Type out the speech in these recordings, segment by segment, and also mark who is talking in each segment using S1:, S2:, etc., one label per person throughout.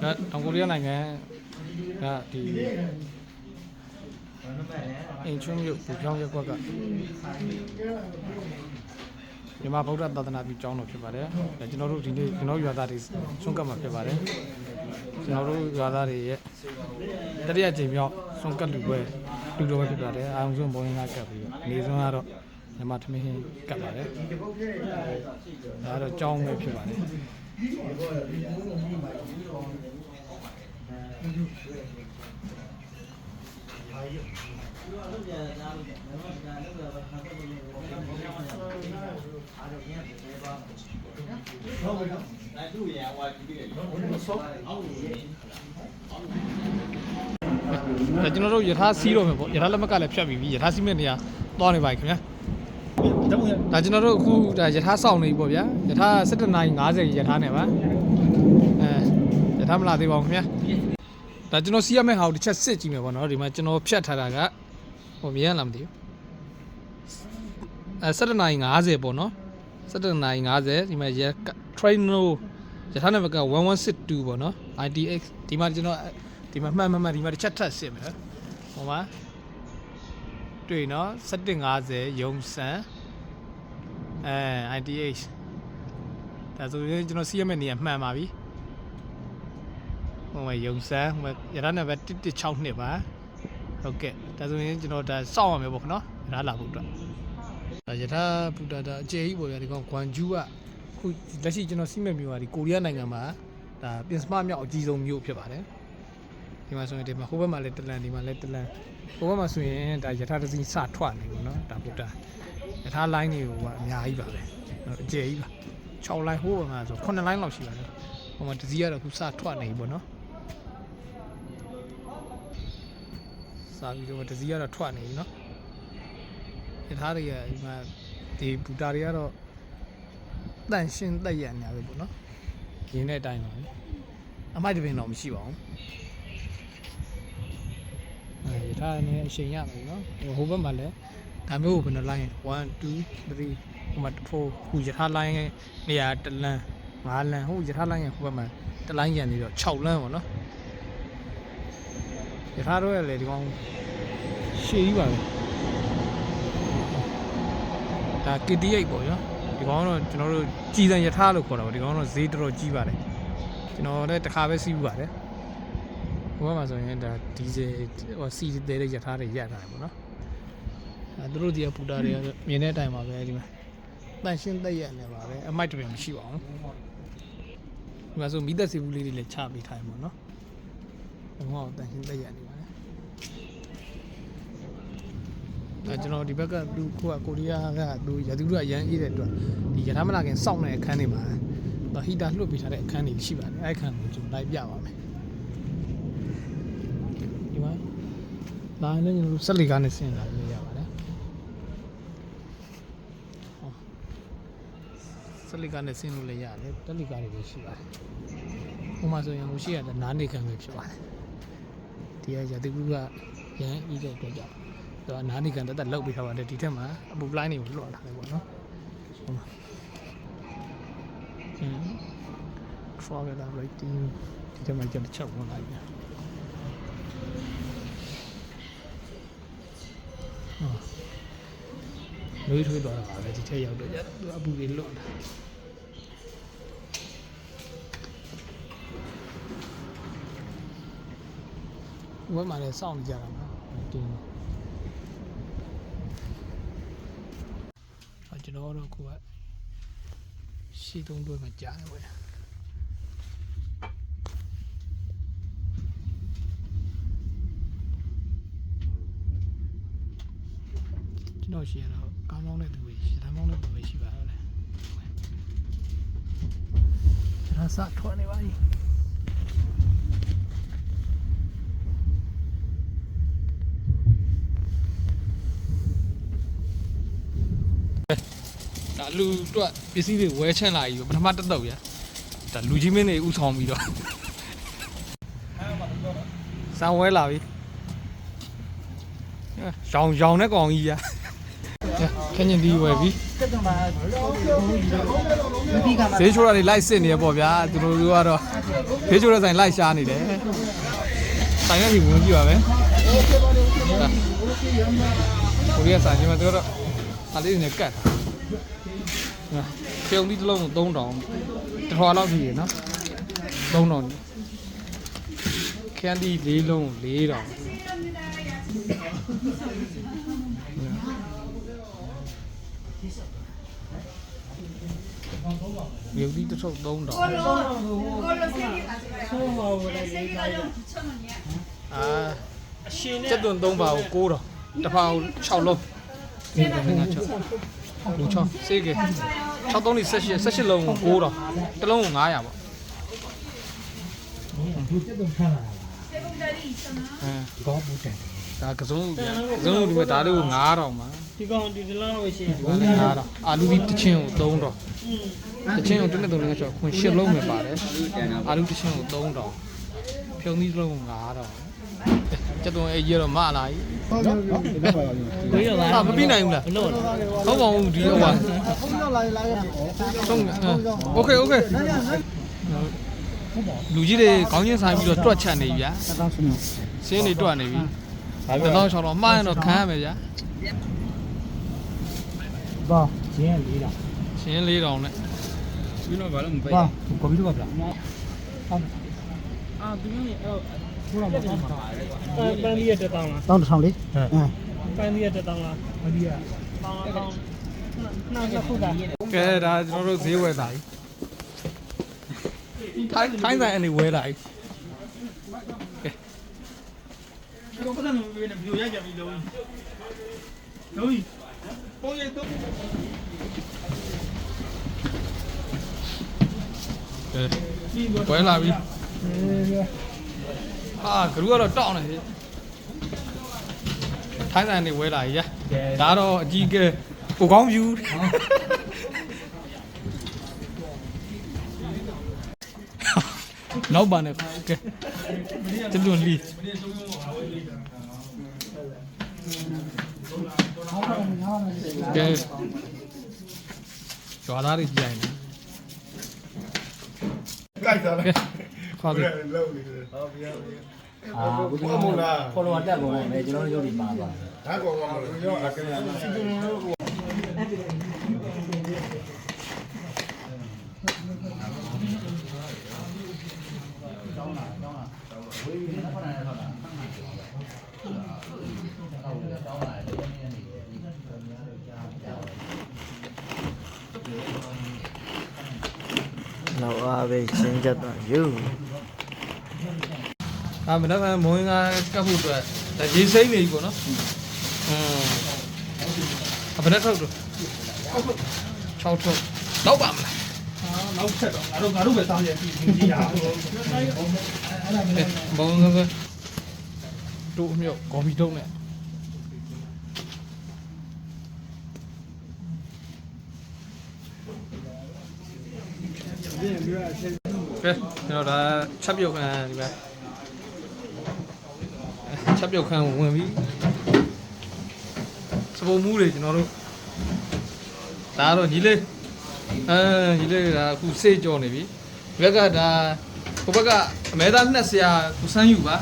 S1: တောင်ကိုရီးယားနိုင်ငံကဒီအင်ချွန်းမြို့ပူကျောင်းရက်ကွက်ကမြန်မာဗုဒ္ဓသာသနာပြုကျောင်းတော်ဖြစ်ပါတယ်။ကျွန်တော်တို့ဒီနေ့ကျွန်တော်ရွာသားတွေဆွန့်ကပ်မှာဖြစ်ပါတယ်။ကျွန်တော်တို့ရွာသားတွေရဲ့တတိယကြိမ်မြောက်ဆွန့်ကပ်လူပွဲလူတော်ဖြစ်ပါတယ်။အာရုံစွန်းဘုံရင်းကကပ်ပြီးနေစွန်းကတော့မြန်မာထမင်းကပ်ပါတယ်။ဒါကတော့ကျောင်းပဲဖြစ်ပါတယ်။ကျွန်တော်တို့ယထာစီးတော့မယ်ပေါ့ယထာလက်မကလည်းဖြတ်ပြီးယထာစီးမဲ့နေရာသွားနေပါခင်ဗျာဒါကျွန်တော်တို့အခုဒါယထာစောင့်နေပြီပေါ့ဗျာယထာ17:50ယထာနဲ့ပါယထာမလာသေးပါဘူးခင်ဗျာဒါကျွန်တော်စီးရမယ့်ဟာကိုတစ်ချက်စစ်ကြည့်မယ်ပေါ့နော်ဒီမှာကျွန်တော်ဖြတ်ထားတာကဟိုမြင်ရလားမသိဘူး17:50ပေါ့နော်17:50ဒီမှာTraino ယထာနံပါတ်က1162ပေါ့နော် ITX ဒီမှာကျွန်တော်ဒီမှာမှတ်ဒီမှာတစ်ချက်ထပ်စစ်မယ်ဟိုမှာတွေ့နော်17:50ရုံစံITH ဒါဆိုရင်ကျွန်တော်စီးရမယ့်နေရာမှန်ပါပြီဟိုမှာရုံစံဟိုမှာရထားနံပါတ်1162ပါဟုတ်ကဲ့ဒါဆိုရင်ကျွန်တော်ဒါစောင့်ရမယ်ပေါ့နော်ရထားလာဖို့အတွက်ဒါရထားဘူတာဒါအကျယ်ကြီးပေါ့ဗျာဒီကောင်ဂွမ်ဂျူးကခုလက်ရှိကျွန်တော်စီးမဲ့မြို့ကဒီကိုရီးယားနိုင်ငံမှာဒါပြင်စမမြောက်အကြီးဆုံးမြို့ဖြစ်ပါတယ်ဒီမှာဆိုရင်ဒီမှာဟိုဘက်မှာလည်းတလန်ဒီမှာလည်းတလန်ဟိုဘက်မှာဆိုရင်ဒါရထားတစ်စီးစထွက်နေပေါ့နော်ဒါဘူတာရထားလိုင်းတွေကအများကြီးပါပဲအကျယ်ကြီးပါ6လိုင်းဟိုဘက်မှာဆို9လိုင်းလောက်ရှိပါတယ်ဟိုမှာတစ်စီးကတော့ခုစထွက်နေပြီပေါ့နော်စာပြီးတော့တစ်စီးကတော့ထွက်နေပြီနော်ရထားတွေကဒီမှာဒီဘူတာတွေကတော့တန့်ရှင်းတက်ရနေပြီပေါ့နော်ရင်းတဲ့အတိုင်းပါပဲအမိုက်တပင်တော့မရှိပါဘူးရထားနဲ့အချိန်ရမယ်နော်ဟိုဘက်မှာလည်းဒါမျိုးကိုဘယ်နှလိုင်း1 2 3ဟိုမှာ4ခုရထားလိုင်းနေရာတလန်း5လမ်းဟိုရထားလိုင်းရဲ့ဟိုဘက်မှာတလိုင်းရံနေတော့6လမ်းပေါ့နော်ရထားတော့လည်းဒီကောင်ရှည်ကြီးပါပဲဒါ KT8 ပေါ့နော်ဒီကောင်တော့ကျွန်တော်တို့ကြည်စံရထားလို့ခေါ်တာပေါ့ဒီကောင်တော့ဈေးတော်တော်ကြီးပါတယ်ကျွန်တော်လည်းတစ်ခါပဲစီးဘူးပါတယ်ဟိုဘက်မှာဆိုရင်ဒါဒီဇယ်ဟိုစီးသေးတဲ့ရထားတွေရက်ထားတယ်ပေါ့နော်သူတို့ဒီပူတာတွေမြင်တဲ့အတိုင်းပါပဲဒီမှာတန့်ရှင်းသက်ရက်နေပါပဲအမိုက်တပင်မရှိပါဘူးဒီမှာဆိုမိသက်စီဘူးလေးတွေလည်းချပေးထားတယ်ပေါ့နော်ဟောတန့်ရှင်းသက်ရက်နေပါတယ်ဒါကျွန်တော်ဒီဘက်ကသူကိုရီးယားကသူရာသီဥတုအရန်အေးတဲ့အတွက်ဒီရထားမလာခင်စောင့်တဲ့အခန်းတွေမှာဟီတာလွှတ်ပေးထားတဲ့အခန်းတွေရှိပါတယ်အဲ့အခန်းကိုကျွန်တော်လိုက်ပြပါမယ်ဒီမှာဒါလည်းကျွန်တော်တို့ဆက်လီကားနဲ့ဆင်းလာလို့ရပါတယ်ဆက်လီကားနဲ့ဆင်းလို့လည်းရတယ်တက်လီကားတွေပဲရှိပါတယ်ဟိုမှာဆိုရင်ဟိုရှိရတဲ့နားနေခံပဲဖြစ်ပါတယ်ဒီကရာသီဥတုကရန်အေးတဲ့အတွက်ကြောင့်သူကနားနေခံတက်လောက်ပေးထားပါတယ်ဒီထက်မှာအပူပလိုင်းတွေကိုလွှတ်ထားတယ်ပေါ့နော်ဟိုမှာTravel rating ဒီထက်မှာကျွန်တော်ချက်ဝင်လိုက်ပြန်လွေးထွေးသွားတာပါပဲဒီထက်ရောက်တော့သူအပူတွေလွတ်တာဝက်မှာလည်းစောင့်နေကြတာနော်တင်းကျွန်တော်တို့ကရှီတုံးတွဲမှာကြားတယ်ဝယ်ကျွန်တော်ရှိရတော့ကောင်းကောင်းတဲ့သူတွေရှင်းကောင်းတဲ့သူတွေရှိပါတော့လေကျွန်တော်စထွက်နေပါပြီဒါလူတို့ပစ္စည်းတွေဝဲချမ်းလာပြီပထမတက်တော့ရဒါလူကြီးမင်းတွေဥဆောင်ပြီးတော့စံဝဲလာပြီရောင်တဲ့ကောင်ကြီးရခင်းရင်ဒီဝယ်ပြီ ဈေးချိုးတာတွေလိုက်စစ်နေရပေါ့ဗျာသူတို့ကတော့ဈေးချိုးတဲ့ဆိုင်လိုက်ရှားနေတယ်ဆိုင်ရည်ဝင်ကြည့်ပါမယ်ကိုရီးယားဆိုင်မှာတို့တော့အလေးနဲ့ကတ်ပြုံးဒီတစ်လုံး3000တစ်ထွာလောက်ရှိရနော်3000ကန်ဒီ၄လုံး4000မြုပ်ဒီတစ်ထုပ်3000ကျက်သွန်3ပါကို9000တစ်ဖာကို6လုံးဒီကနေ့6လူ6စေးက6သုံးလေး18လုံးကို9000တစ်လုံးကို900ပေါ့ကောင်းဘူးတဲ့ဒါကစုံဒီမှာဒါလေးကို9000မှာ
S2: ဒီကောင်ဒီလောက်ပဲရှိ
S1: ဒီ9000အာလူဒီတစ်ချင်းကို3000တစ်ချင်းကိုတစ်နဲ့3နဲ့6ခွန်10လုံးပဲပါတယ်အာလူတစ်ချင်းကို3000ဖြုံသီးလုံး9000ကျက်သွန်အေးရတော့မလာကြီး
S2: ဝေးရပါ
S1: မပြီးနိုင်ဘူးလား
S2: မလို့
S1: ဟုတ်ပါဘူးဒီဟိုပါဆုံးโอเคလူကြီးတွေခေါင်းချင်းဆိုင်ပြီးတော့တွက်ချက်နေပြီဗျာစင်းတွေတွက်နေပြီ1600တော့မှားရင်တော့ခံရမယ်ဗျာ
S2: ဘာရှင်း4000
S1: ရှင်း4000နဲ့
S2: ပြီးတော့ဘာလို့မပေးဘာကိုပြီးတော့ဗျာအာဒီနေ့ဘုရားမတော်ပါပန်းဒီရတက်တောင်းလား
S3: 1000လေး
S2: ပန်းဒီရတက်တောင်းလားပန်းဒီရတောင်းနောက်ခုတာ
S1: ကဲဒါကျွန်တော်တို့ဈေးဝယ်တာကြီးထိုင်းဆိုင်အနေဝယ်တာကြီး
S2: ကျွန်တော်ကလည်းမပြေနဲ့ဗီဒီယိုရိုက်ကြပြီလုံးပုံရိပ်တော့
S1: ဝယ်လာပြီဟာဂရုကတော့တောင်းနေပြီထိုင်းဆိုင်နေဝဲလာကြီးဒါတော့အကြီးကဲကိုကောင်းဖြူနောက်ပါနဲ့ကဲကျတွန်လီကဲကြွားသားတွေကြိုင်နေ
S4: ကြိုက်တာလား
S1: ခေါ်တယ်
S4: လောက်နေတယ်ဟုတ်ပြီ
S3: ဘူးမလားဖော်လော်တက်ကုန်လိုက်မယ်ကျွန်တော်တို့ရုပ်ဒီပါပါ
S4: ဒါကောင်ကမလို့ရောအကဲ
S3: လောက်အားပဲရှင်းကြတော့ယူ
S1: မနက်ကမိုးငါကပ်ဖို့အတွက်ဒါရေစိမ့်နေပြီပေါ့နော်ဘယ်နဲ့ထုတ်တော့6ထုတ်တော့ပါမလား
S2: နောက်ဆက်တော့ငါတို့ပဲတောင်းရပြီဒီဟာ
S1: ဘောင်းကတို့အမြောက်ကော်ဖီတုံးနဲ့ကဲကျွန်တော်ဒါချက်ပြုတ်ခံဒီပဲချက်ပြုတ်ခံဝင်ပြီစပုံမှုတွေကျွန်တော်တို့ဒါတော့ညီလေးညီလေးဒါအခုစေးကြော်နေပြီဒီဘက်ကဒါဟိုဘက်ကအမဲသားနှစ်ဆရာကိုစမ်းယူပါ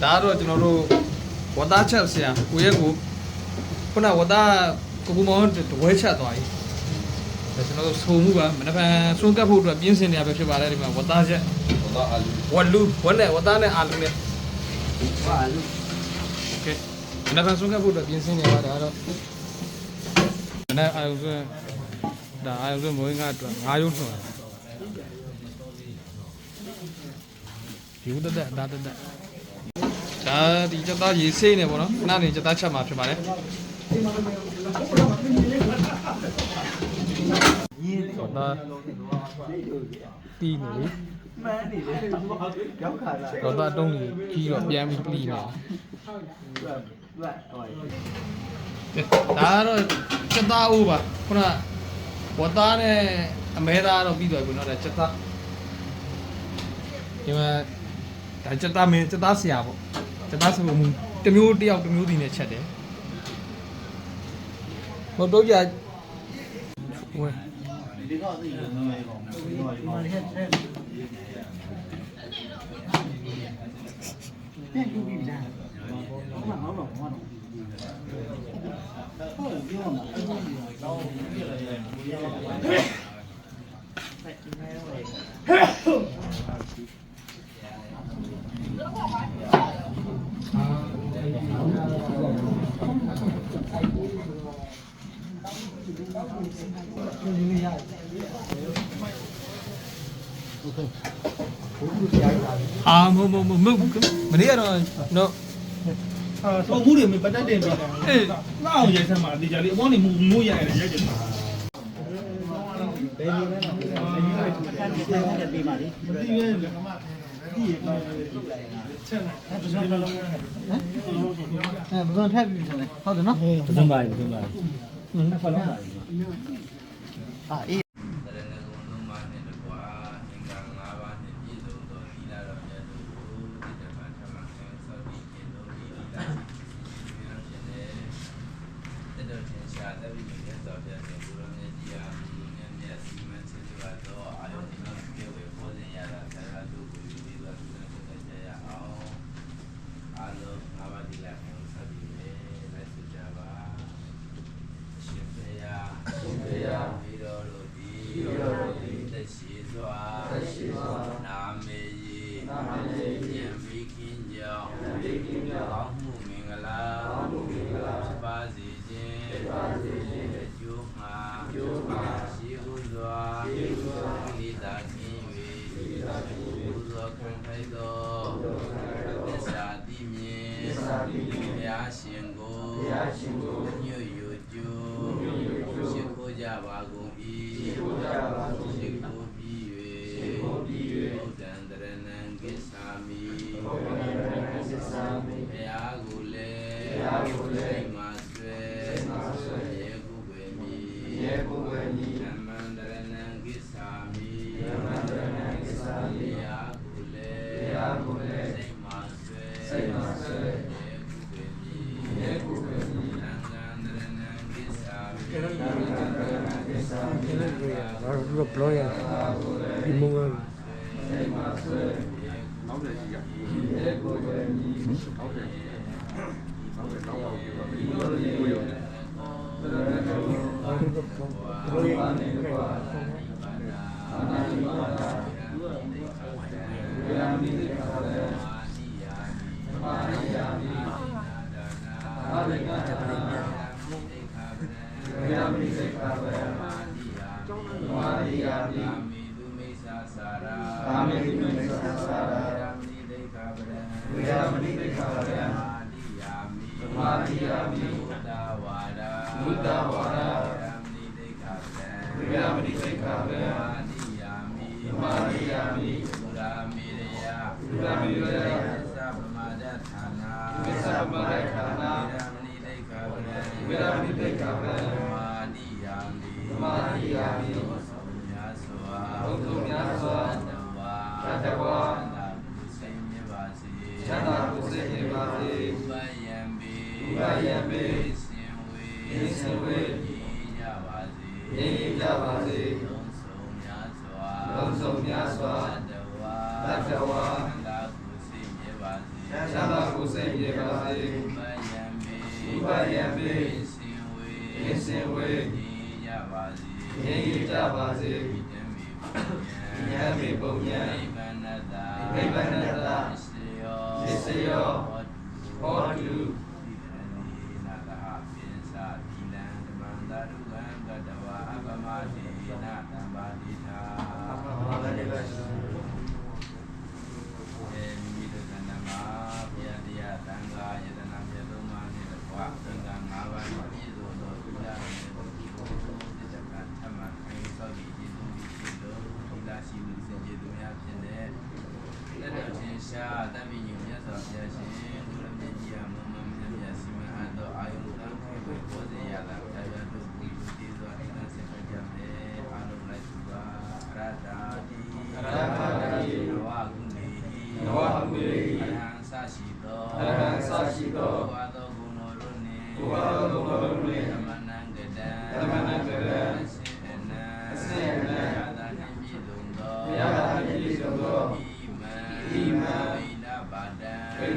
S1: ဒါတော့ကျွန်တော်တို့ဝတ်သားချက်ဆရာကိုရဲ့ကိုခုနဝတ်သားကိုကူမောင်းတဝဲချက်သွားပြီကျွန်တော်တို့ဆိုမှုပါမနက်ဖြန်စွန့်ကပ်ဖို့အတွက်ပြင်းစင်နေရပဲဖြစ်ပါတယ်ဒီမှာဝတ်သားချက်ဝတ်သားအာလူဝတ်သားနဲ့အာလူနဲ့
S3: အာလူ
S1: โอเคမနက်ဖြန်စွန့်ကပ်ဖို့အတွက်ပြင်းစင်နေပါဒါတော့မနက်အာလူစွန့်ဒါအာလူစွန့်မိုးငါအတွက်9ရုံးထွန်းယူတတ်ဒါတတ်ဒါဒီချက်သားရေဆေးနေပေါ့နော်ခဏနေချက်သားချက်မှာဖြစ်ပါတယ်တော့တီးနေလေ
S3: မှန်းနေတယ်ရောက်ခါလာ
S1: တော့တုံးကြီးတော့ပြန်ပြီးပြီးနေဒါတော့ချက်သားဦးပါခုနဝတ်သားနဲ့အမဲသားတော့ပြီးသွားပြီနော်ဒါချက်သားဒီမှာဒါချက်သားမင်းချက်သားဆရာပေါ့ချက်သားဆိုမှုတစ်မျိုးတယောက်တစ်မျိုးဒီနဲ့ချက်တယ်ဟိုတော့ကြ ဝဲ
S3: ဒီတော့သိတယ်နော်ဒီကောင်ဒီမှာဟဲ့ပြန်ကြည့်ပြီးလားဘာမှမဟုတ်တော့ဟုတ်ပြောမှာတော့ပြည့်ရတယ်
S1: အာမနေ့ကတော့တော့
S2: တော့ဘူးတွေမပတ်တတ်တယ်ဗျာအေးငါအောင်ရိုက်ဆမ်းမှာဒီကြလေးအပေါင်းနေမူးရိုက်ရတယ်ရိုက်တယ်မှာဘယ်လိုလဲနော်ဘယ်လိုလဲဒီမှာလေဒီရဲ့ကမှဒီရဲ့ချက်လိုက်အဲ့ဒါဆိုတော့လုံးဟမ်ဘယ်လိုထပ်ပြီးလဲဟုတ်တယ်နော်
S3: သုံးပါသုံးပါ
S2: ဖလုံးပါ
S3: အေး
S1: တော့ဘလော့ရဒီမုံက
S4: နောက်တယ်ကြီးကဟုတ်တယ်ဟုတ်တယ်နောက်ပါဘူးကိုရော
S5: အ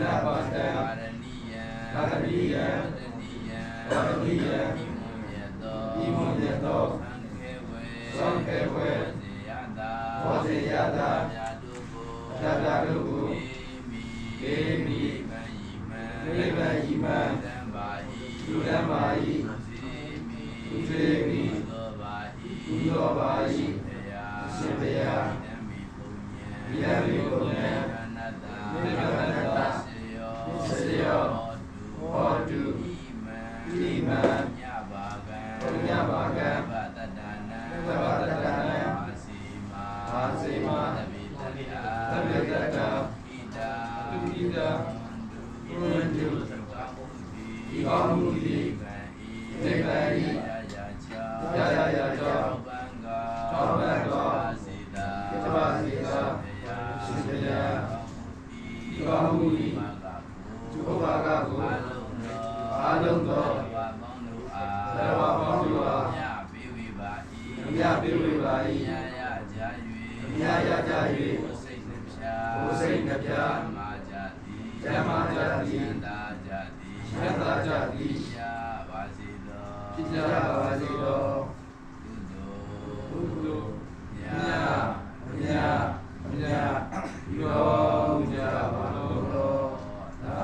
S4: ပါတံပါရဏိယံပါရဏိယံပါရဏိယံဤမွန်မြတ်သောသံဃေဝေဘောဇေယတာဗျာတုကိုကေမိနိဗ္ဗာန်ဤမံတံပါဟိလူတံပါဟိသူစေမိသောပါဟိရှင်ဘုရားယံမိပုံညံနိဗ္ဗာန်စေယောဟောတုဣမံညပါကံသဗ္ဗတတ္တနာအာစီမာသဗ္ဗတတ္တာဣဒာဝန္တုဤကောင်းမှုသည်နိဗ္ဗာန်ဤယာကြောသောဘံကောစေတာရှင်ဘုရားဤကောင်းမှုသည်ကျုပ်ဘာကကိုအာလုံးသောသရဝပေါင်းတို့အားမြပေးဝေပါ၏ယာရကြ၍ကိုယ်စိတ်နှပြဓမ္မာကြသည်ယန္တာကြသည်ယာပါစေသောကုသိုလ်မြတ်ရောကြပါလောသာ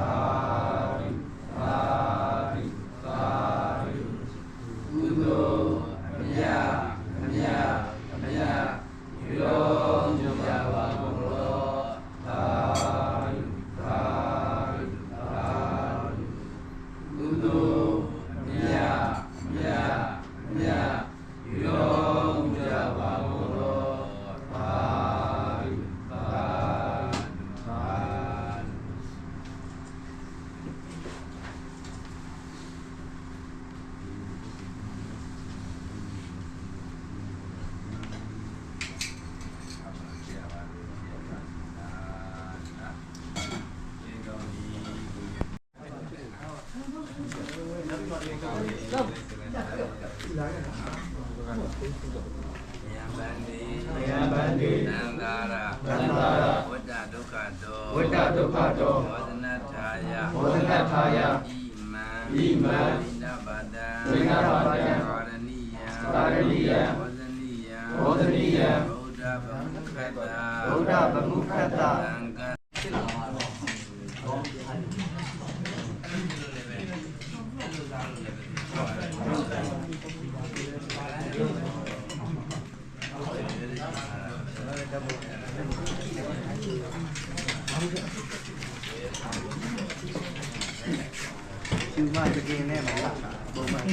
S4: ကုသိုလ်မြတ်ရောကြပါလောသာကုသိုလ်မြတ်ရောကြပါယံဗန္တိသံဃာရဝတ္တဒုက္ခတောဝဇနထာယဣမံဣန္ဒပါတံပါရဏိယံဘောဇနိယံဗုဒ္ဓဗမုခတ္တသံဃာ
S2: ယူမတကင်းနဲ့မလားပုံမှန်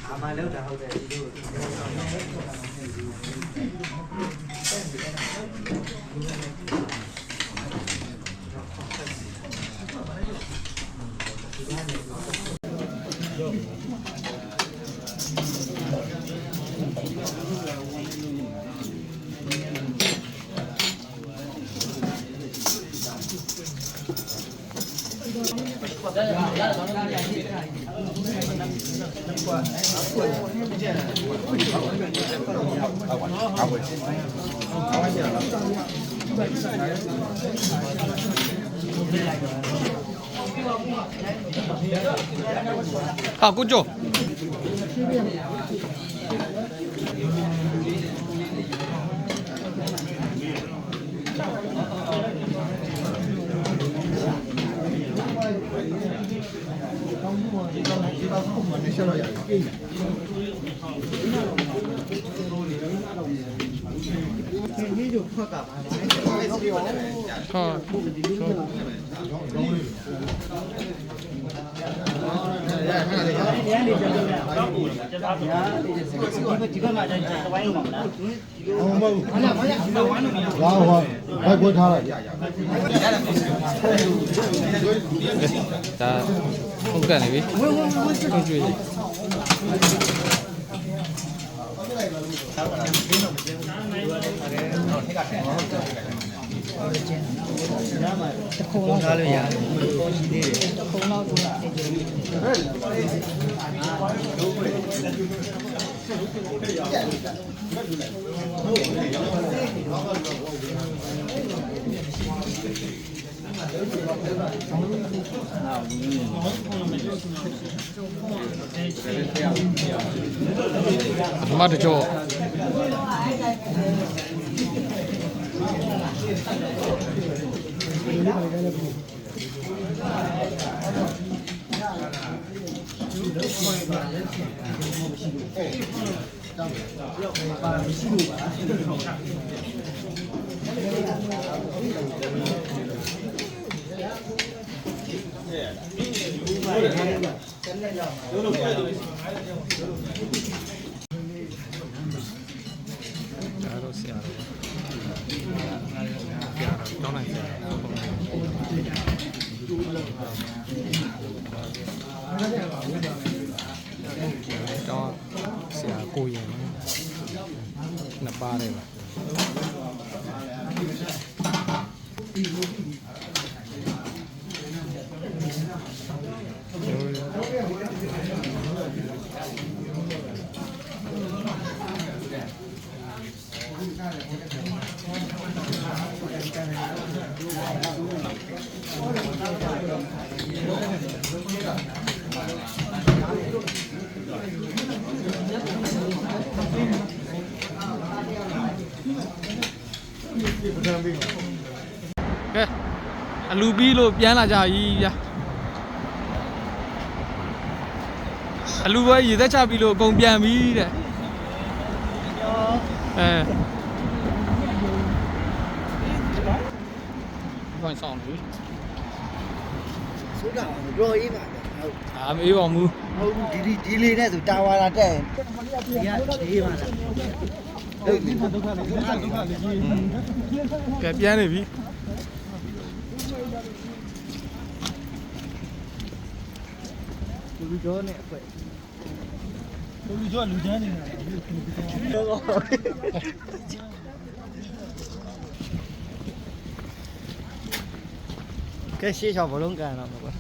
S2: အာမလောက်တာဟုတ်တယ်ဒီလို
S1: 好，顾总。
S2: 你就破干嘛？
S1: 好。
S2: ဒီကမှာကျန်ဝိုင်းလို့ပါလား
S5: ဟုတ်ပါဘူး။လာဟောဘိုက်ခွဲထားလိုက်။
S1: ဒါဟုတ်ကဲ့နေပြီ။ဟုတ်ကြွေးလေ
S2: တခုံလောက်ထားလို့ရတယ်ရှိသေးတယ်တခုံလောက်ဆိုတာအဲ့
S1: မတ်ကြောတောင်းလိုက်တယ်တောင်းဆရာကိုရင်နှစ်ပါတယ်ပါကဲအလူပြီးလို့ပြန်လာကြပြီဗျာအလူပဲရေသက်ချပြီးလို့အကုန်ပြန်ပြီတဲ့ဘာဆောင်လို့
S2: ဆိုတာရောအေးပါဟုတ်
S1: အာမေးပါမူ
S2: ဟုတ်ဒီလေးနဲ့ဆိုတာဝါလာတက်ဒီကအေးပါလားဟုတ်ဒီဒုက္ခလေး
S1: ကဲပြန်နေပြီ
S2: လူကျော်နဲ့အခွက်လူကျော်လူချမ်းနေတာကဲရှေ့ချောင်းဘလုံးကန်တော့မှာကွာ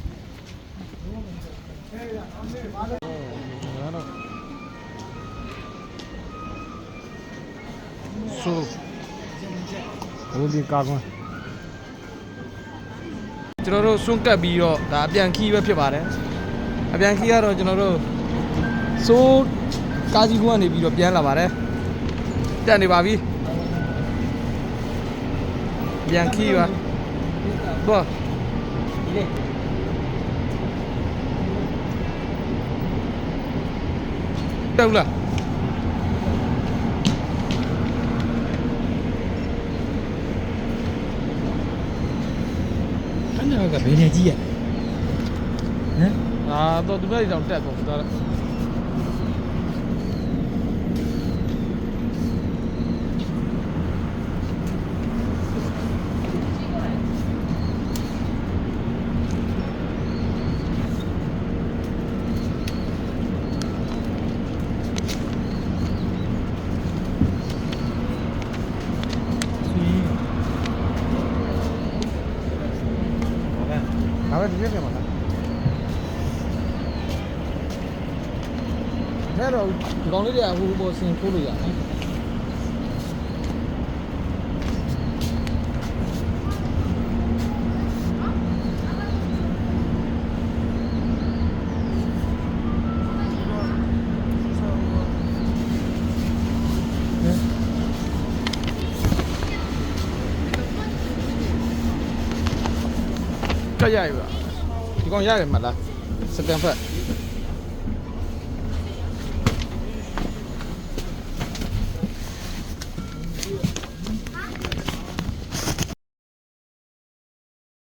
S1: ဆိုဘုံဒီကာကွန်ကျွန်တော်တို့ဆွန့်ကပ်ပြီးတော့ဒါအပြန်ခီးပဲဖြစ်ပါတယ်အပြန်ခီးကတော့ကျွန်တော်တို့စိုးကားကြီးကွန်းကနေပြီးတော့ပြန်လာပါတယ်တက်နေပါပြီပြန်ခီးပါဘောတက်လားကဘယ်နေကြီးရဟမ်တော့သူတို့တောင်တက်ကုန်သွားတယ်ဒါပဲဒီနေ့ပြန်မှာလားအဲ့တော့ဒီကောင်လေးတွေကဟိုပေါ်ဆင်ထိုးလို့ရတယ်ကြရပြီဒီကောင်ရတယ်မလားစကန်ဖက်